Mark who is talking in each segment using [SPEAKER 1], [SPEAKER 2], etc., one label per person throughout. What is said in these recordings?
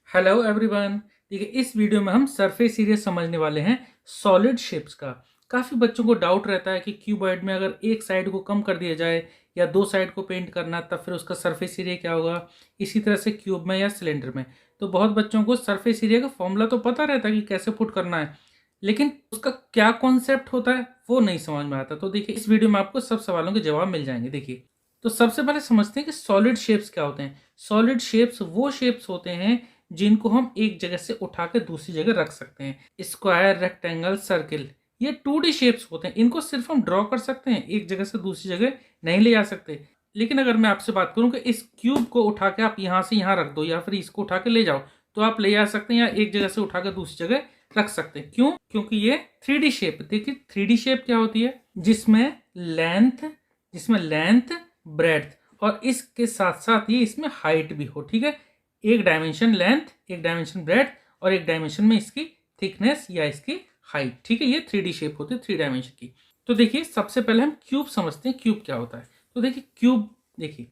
[SPEAKER 1] Hello everyone. देखिए, इस video में हम सरफेस एरिया समझने वाले हैं सॉलिड शेप्स का। काफ़ी बच्चों को डाउट रहता है कि क्यूबॉइड में अगर एक साइड को कम कर दिया जाए या दो साइड को पेंट करना तब फिर उसका सरफेस एरिया क्या होगा। इसी तरह से क्यूब में या सिलेंडर में तो बहुत बच्चों को सरफेस एरिया का फॉर्मूला तो पता रहता है कि कैसे पुट करना है, लेकिन उसका क्या कॉन्सेप्ट होता है वो नहीं समझ में आता। तो देखिए, इस वीडियो में आपको सब सवालों के जवाब मिल जाएंगे। देखिए, तो सबसे पहले समझते हैं कि सॉलिड शेप्स क्या होते हैं। सॉलिड शेप्स वो शेप्स होते हैं जिनको हम एक जगह से उठा के दूसरी जगह रख सकते हैं। स्क्वायर, रेक्टेंगल, सर्किल, ये 2D शेप्स होते हैं। इनको सिर्फ हम ड्रॉ कर सकते हैं, एक जगह से दूसरी जगह नहीं ले जा सकते। लेकिन अगर मैं आपसे बात करूं कि इस क्यूब को उठा के आप यहां से यहां रख दो या फिर इसको उठा के ले जाओ, तो आप ले जा सकते हैं या एक जगह से उठा के दूसरी जगह रख सकते हैं। क्यों? क्योंकि ये 3D शेप। देखिए, 3D शेप क्या होती है? जिसमें लेंथ, ब्रेड्थ और इसके साथ साथ ये इसमें हाइट भी हो। ठीक है, एक डायमेंशन लेंथ, एक डायमेंशन ब्रेड्थ और एक डायमेंशन में इसकी थिकनेस या इसकी हाइट। ठीक है, ये 3D शेप होती है 3 डायमेंशन की। तो देखिए, सबसे पहले हम क्यूब समझते हैं। क्यूब क्या होता है? तो देखिए, क्यूब, देखिए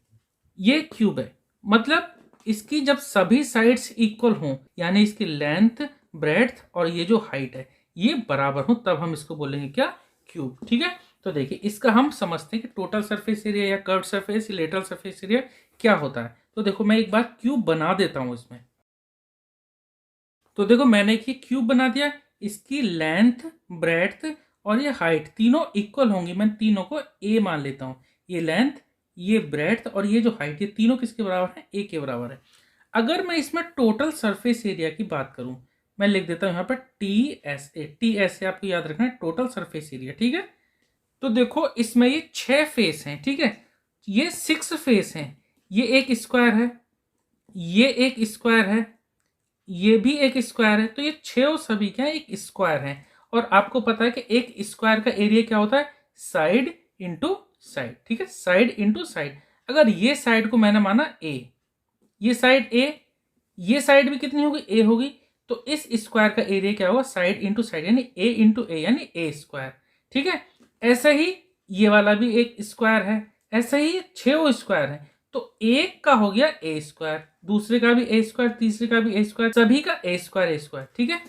[SPEAKER 1] ये क्यूब है, मतलब इसकी जब सभी साइड्स इक्वल हों, यानी इसकी लेंथ, ब्रेड्थ और ये जो हाइट है ये बराबर हो, तब हम इसको बोलेंगे क्या? क्यूब। ठीक है, तो देखिए इसका हम समझते हैं कि टोटल सरफेस एरिया या curve surface, lateral surface area क्या होता है। तो देखो, मैं एक बार क्यूब बना देता हूं इसमें। तो देखो, मैंने एक क्यूब बना दिया। इसकी लेंथ, ब्रेड्थ और ये हाइट तीनों इक्वल होंगी। मैं तीनों को ए मान लेता हूं। ये लेंथ, ये ब्रेड्थ और ये जो हाइट, ये तीनों किसके बराबर है? ए के बराबर है। अगर मैं इसमें टोटल सरफेस एरिया की बात करूं, मैं लिख देता हूं यहाँ पर TSA। TSA आपको याद रखना है, टोटल सरफेस एरिया। ठीक है, तो देखो इसमें ये 6 फेस हैं। ठीक है, ये 6 फेस हैं। ये एक स्क्वायर है, ये एक स्क्वायर है, ये भी एक स्क्वायर है। तो ये 6 और सभी क्या है? एक स्क्वायर है। और आपको पता है कि एक स्क्वायर का एरिया क्या होता है? Side into side. ठीक है, साइड इंटू साइड। अगर ये साइड को मैंने माना ए, ये साइड ए, ये साइड भी कितनी होगी? ए होगी। तो इस स्क्वायर का एरिया क्या होगा? साइड इंटू साइड, यानी ए इंटू ए, यानी ए स्क्वायर। ठीक है, ऐसे ही ये वाला भी एक स्क्वायर है, ऐसे ही 6 स्क्वायर है। तो एक का हो गया ए स्क्वायर, दूसरे का भी ए स्क्वायर, तीसरे का भी ए स्क्वायर, सभी का ए स्क्वायर ए स्क्वायर। ठीक है,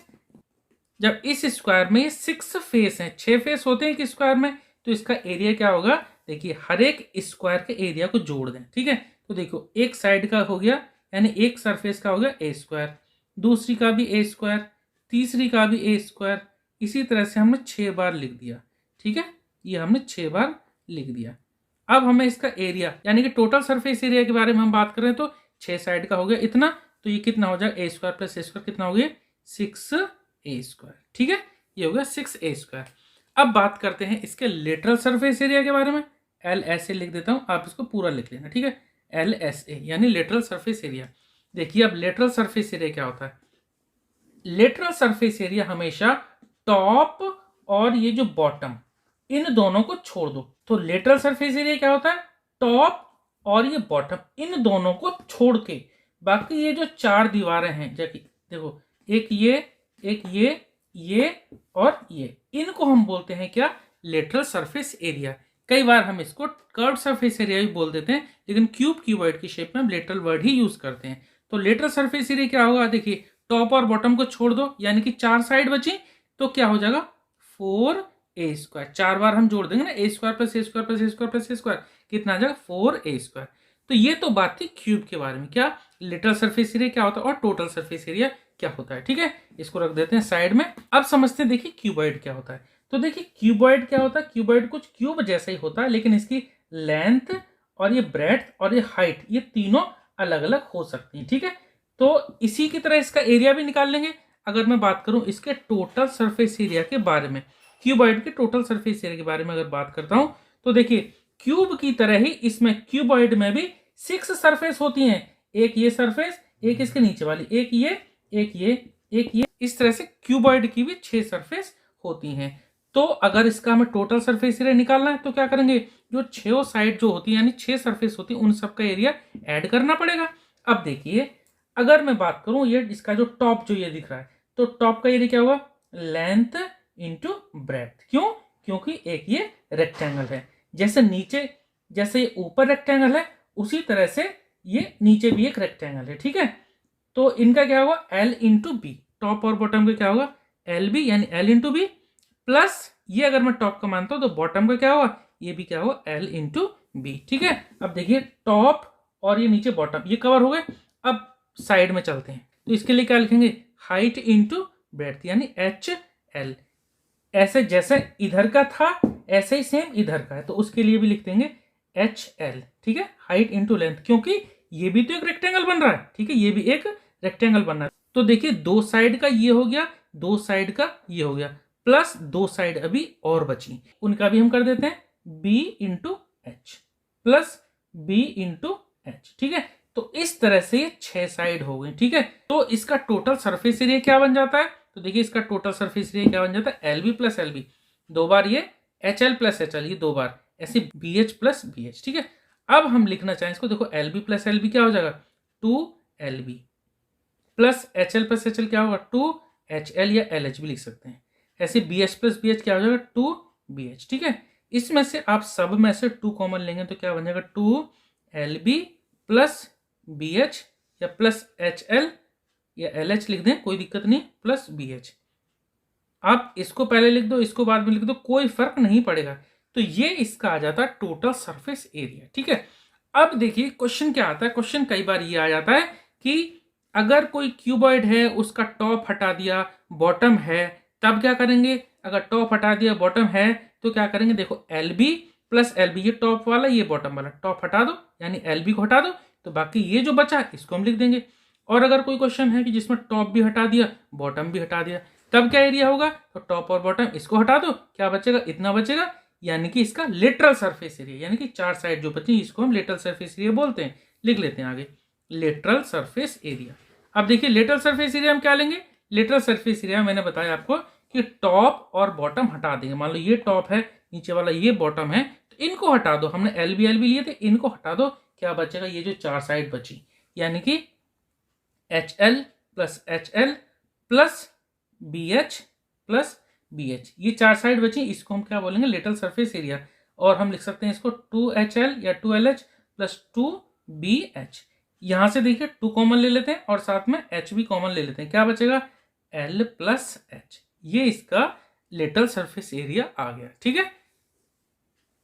[SPEAKER 1] जब इस स्क्वायर में 6 फेस हैं, 6 फेस होते हैं एक स्क्वायर में, तो इसका एरिया क्या होगा? देखिए, हर एक स्क्वायर के एरिया को जोड़ दें। ठीक है, तो देखो एक साइड का हो गया, यानी एक सरफेस का हो गया ए स्क्वायर, दूसरी का भी ए स्क्वायर, तीसरी का भी ए स्क्वायर। इसी तरह से हमने 6 बार लिख दिया। ठीक है, ये हमने 6 बार लिख दिया। अब हमें इसका एरिया, यानी कि टोटल सरफेस एरिया के बारे में हम बात करें तो 6 साइड का हो गया इतना, तो ये कितना हो जाएगा? ए स्क्वायर प्लस ए स्क्वायर कितना हो गया? 6 ए स्क्वायर। ठीक है, ये हो गया 6 ए स्क्वायर। अब बात करते हैं इसके लेटरल सरफेस एरिया के बारे में। LSA लिख देता हूं, आप इसको पूरा लिख लेना। ठीक है, LSA यानी लेटरल सरफेस एरिया। देखिए, अब लेटरल सरफेस एरिया क्या होता है? लेटरल सरफेस एरिया हमेशा टॉप और ये जो बॉटम, इन दोनों को छोड़ दो। तो लेटरल सरफेस एरिया क्या होता है? टॉप और ये बॉटम, इन दोनों को छोड़ के बाकी ये जो 4 दीवारें हैं, जैसे देखो, एक ये और ये, इनको हम बोलते हैं क्या? Lateral surface area. कई बार हम इसको कर्व सरफेस एरिया भी बोल देते हैं, लेकिन क्यूबॉइड की शेप में हम लेटरल वर्ड ही यूज करते हैं। तो लेटरल सरफेस एरिया क्या होगा? देखिए, टॉप और बॉटम को छोड़ दो, यानी कि 4 साइड बची, तो क्या हो जाएगा? 4 ए स्क्वायर। 4 बार हम जोड़ देंगे ना, ए स्क्वायर प्लस ए स्क्वायर प्लस ए स्क्वायर प्लस ए स्क्वायर, कितना आ जाएगा? 4 ए स्क्वायर। तो ये तो बात थी क्यूब के बारे में, क्या लिटरल सरफेस एरिया क्या होता है और टोटल सरफेस एरिया क्या होता है। ठीक है, इसको रख देते हैं साइड में। अब समझते हैं, देखिए क्यूबॉइड क्या होता है। तो देखिए, क्यूबॉइड क्या होता है? क्यूबॉइड कुछ क्यूब जैसा ही होता है, लेकिन इसकी लेंथ और ये ब्रेड्थ और ये हाइट, ये तीनों अलग अलग हो सकती हैं। ठीक है, तो इसी की तरह इसका एरिया भी निकाल लेंगे। अगर मैं बात करूं इसके टोटल सरफेस एरिया के बारे में, क्यूबॉइड के टोटल सरफेस एरिया के बारे में अगर बात करता हूं, तो देखिए, क्यूब की तरह ही इसमें क्यूबॉइड में भी 6 सरफेस होती हैं। एक ये सरफेस, एक इसके नीचे वाली, एक ये, एक ये, एक ये, इस तरह से क्यूबॉइड की भी 6 सरफेस होती हैं। तो अगर इसका हमें टोटल सरफेस एरिया निकालना है तो क्या करेंगे? जो 6 साइड जो होती है, यानी 6 सरफेस होती है, उन सबका एरिया ऐड करना पड़ेगा। अब देखिए, अगर मैं बात करूं ये इसका जो टॉप जो ये दिख रहा है, तो टॉप का एरिया क्या होगा? Length into breadth. क्यों? क्योंकि एक ये रेक्टेंगल है। जैसे नीचे, जैसे ऊपर रेक्टेंगल है, उसी तरह से ये नीचे भी एक रेक्टेंगल है। ठीक है, तो इनका क्या होगा L इंटू बी, टॉप और बॉटम का क्या होगा एल बी, यानी L इंटू बी, प्लस ये अगर मैं टॉप का मानता हूं तो बॉटम का क्या होगा, ये भी क्या होगा L इंटू बी। ठीक है, अब देखिए टॉप और ये नीचे बॉटम ये कवर हो गए। अब साइड में चलते हैं, तो इसके लिए क्या लिखेंगे, हाइट इंटू ब्रेड्थ यानी HL। ऐसे जैसे इधर का था ऐसे ही सेम इधर का है, तो उसके लिए भी लिख देंगे HL। ठीक है, हाइट इंटू लेंथ, क्योंकि ये भी तो एक रेक्टेंगल बन रहा है। ठीक है, ये भी एक रेक्टेंगल बन रहा है। तो देखिए दो साइड का ये हो गया, दो साइड का ये हो गया, प्लस दो साइड अभी और बची, उनका भी हम कर देते हैं B into H plus B into H. ठीक है, तो इस तरह से ये 6 साइड हो गई। ठीक है, तो इसका टोटल सरफेस एरिया क्या बन जाता है, तो देखिए इसका टोटल सरफेस एरिया क्या बन जाता है, L B plus L B, दो बार ये H L plus H L, ये दो बार ऐसे B H plus B H. ठीक है, अब हम लिखना चाहें इसको, देखो L B plus L B क्या हो जाएगा 2LB plus H L plus H L क्या होगा 2HL या LH भी लिख सकते हैं। ऐसे B H plus B H क्या हो जाएगा 2BH। ठीक है, इसमें से आप सब में से 2 कॉमन लेंगे तो क्या बन जाएगा 2LB प्लस BH या प्लस HL या LH लिख दें, कोई दिक्कत नहीं, प्लस BH। आप इसको पहले लिख दो, इसको बाद में लिख दो, कोई फर्क नहीं पड़ेगा। तो ये इसका आ जाता है टोटल सरफेस एरिया। ठीक है, अब देखिए क्वेश्चन क्या आता है, क्वेश्चन कई बार ये आ जाता है कि अगर कोई क्यूबॉइड है उसका टॉप हटा दिया बॉटम है, तब क्या करेंगे, अगर टॉप हटा दिया बॉटम है तो क्या करेंगे, देखो L B plus L B, ये टॉप वाला ये बॉटम वाला, टॉप हटा दो यानी एल बी को हटा दो, तो बाकी ये जो बचा इसको हम लिख देंगे। और अगर कोई क्वेश्चन है कि जिसमें टॉप भी हटा दिया बॉटम भी हटा दिया, तब क्या एरिया होगा, तो टॉप और बॉटम इसको हटा दो, क्या बचेगा, इतना बचेगा, यानी कि इसका लेटरल सरफेस एरिया, यानी कि 4 साइड जो बची इसको हम लेटरल सरफेस एरिया बोलते हैं। लिख लेते हैं आगे लेटरल सरफेस एरिया। अब देखिए लेटरल सरफेस एरिया हम क्या लेंगे, लेटरल सरफेस एरिया मैंने बताया आपको कि टॉप और बॉटम हटा देंगे। मान लो ये टॉप है, नीचे वाला ये बॉटम है, तो इनको हटा दो, हमने एल बी लिए थे, इनको हटा दो, क्या बचेगा, ये जो 4 साइड बची, यानी कि HL plus HL plus BH plus BH, ये 4 साइड बची, इसको हम क्या बोलेंगे लेटरल सरफेस एरिया। और हम लिख सकते हैं इसको 2HL या 2LH प्लस 2BH। यहां से देखिए 2 कॉमन ले लेते हैं और साथ में H भी कॉमन ले लेते हैं, क्या बचेगा L प्लस H, ये इसका लेटरल सरफेस एरिया आ गया। ठीक है,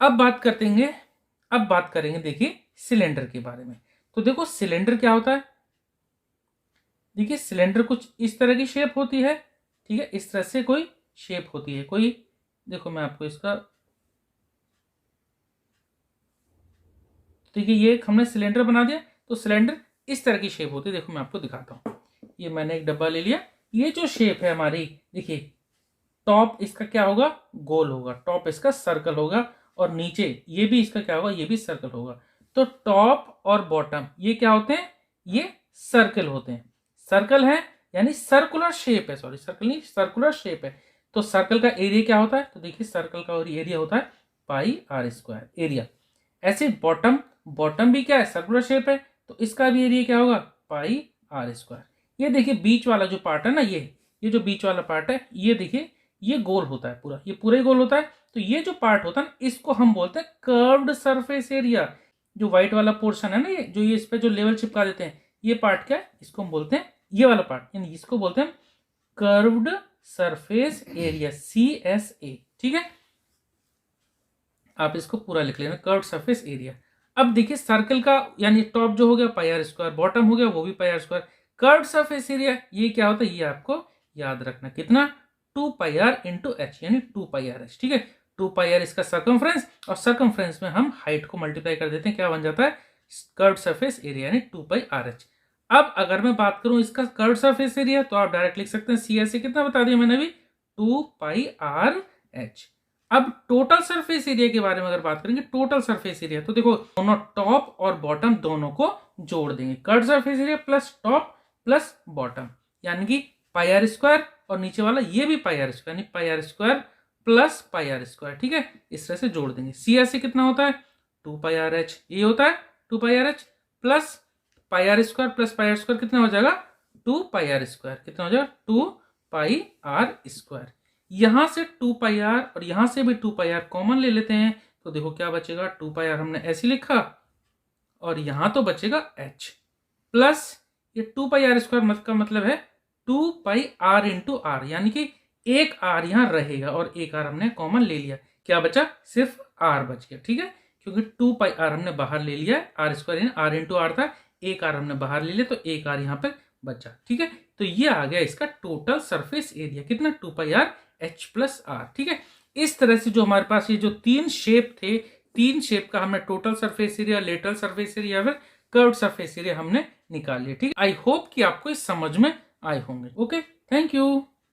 [SPEAKER 1] अब बात करेंगे देखिए सिलेंडर के बारे में। तो देखो सिलेंडर क्या होता है, देखिए सिलेंडर कुछ इस तरह की शेप होती है। ठीक है, इस तरह से कोई शेप होती है, कोई देखो मैं आपको इसका, देखिए ये हमने सिलेंडर बना दिया, तो सिलेंडर इस तरह की शेप होती है। देखो मैं आपको दिखाता हूँ, ये मैंने एक डब्बा ले लिया, ये जो शेप है हमारी, देखिए टॉप इसका क्या होगा गोल होगा, टॉप इसका सर्कल होगा, और नीचे ये भी इसका क्या होगा, ये भी सर्कल होगा। तो टॉप और बॉटम ये क्या होते हैं, ये सर्कल होते हैं, सर्कल है यानी सर्कुलर शेप है, सॉरी सर्कल नहीं सर्कुलर शेप है। तो सर्कल का एरिया क्या होता है, तो देखिए सर्कल का एरिया होता है पाई आर स्क्वायर एरिया। ऐसे बॉटम, बॉटम भी क्या है सर्कुलर शेप है, तो इसका भी एरिया क्या होगा पाई आर स्क्वायर। ये देखिए बीच वाला जो पार्ट है ना, ये जो बीच वाला पार्ट है, ये देखिए ये गोल होता है, पूरा ये पूरा ही गोल होता है। तो ये जो पार्ट होता है ना, इसको हम बोलते हैं कर्व्ड सरफेस एरिया। जो व्हाइट वाला पोर्शन है ना, ये जो ये इस पे जो लेवल चिपका देते हैं, ये पार्ट क्या है, इसको हम बोलते हैं, ये वाला पार्ट यानी इसको बोलते हैं कर्व्ड सरफेस एरिया CSA। ठीक है, आप इसको पूरा लिख लेना कर्व्ड सरफेस एरिया। अब देखिए सर्कल का यानी टॉप जो हो गया पाई आर स्क्वायर, बॉटम हो गया वो भी pi r square, curved surface area ये क्या होता है, ये आपको याद रखना, कितना 2 पाई आर इंटू एच यानी 2 पाई आर एच। ठीक है, 2 पाई आर इसका सर्कमफ्रेंस, और सर्कमफ्रेंस में हम हाइट को मल्टीप्लाई कर देते हैं, क्या बन जाता है कर्व्ड सरफेस एरिया यानी 2 पाई आर एच। अब अगर मैं बात करूं इसका कर्व्ड सरफेस एरिया, तो आप डायरेक्ट लिख सकते हैं CSA कितना बता दिया मैंने अभी 2 पाई आर एच। अब टोटल सरफेस एरिया के बारे में अगर बात करेंगे, टोटल सरफेस एरिया, तो देखो दोनों टॉप और बॉटम दोनों को जोड़ देंगे, curved surface area plus top plus bottom, यानी कि पाई आर स्क्वायर, और नीचे वाला ये भी पाई आर स्क्वायर यानी pi r square plus pi r square. ठीक है, इस तरह से जोड़ देंगे। CSA कितना होता है 2 पाई आर एच, ये होता है 2 pi r h plus pi r square plus pi r square कितना हो जाएगा 2 पाई आर स्क्वायर, कितना हो जाएगा 2 पाई आर स्क्वायर। यहां से 2 पाई आर और यहां से भी 2 पाई आर कॉमन ले लेते हैं, तो देखो क्या बचेगा 2 पाई आर हमने ऐसे लिखा, और यहां तो बचेगा h प्लस ये 2πr² का मतलब है 2πr इंटू आर, यानी कि एक आर यहाँ रहेगा और एक आर हमने कॉमन ले लिया, क्या बचा, सिर्फ आर बच गया। ठीक है, क्योंकि 2πr हमने बाहर ले लिया है, r² आर इंटू आर था, एक आर हमने बाहर ले लिया तो एक आर यहाँ पर बचा। ठीक है, तो ये आ गया इसका टोटल सरफेस एरिया, कितना, 2πr/h+r। ठीक है, इस तरह से जो हमारे पास ये जो तीन शेप थे, तीन शेप का हमने total surface area, lateral surface area, फिर कर्व्ड सरफेस एरिया हमने निकाल लिया। ठीक, आई होप कि आपको इस समझ में आए होंगे। Okay, thank you.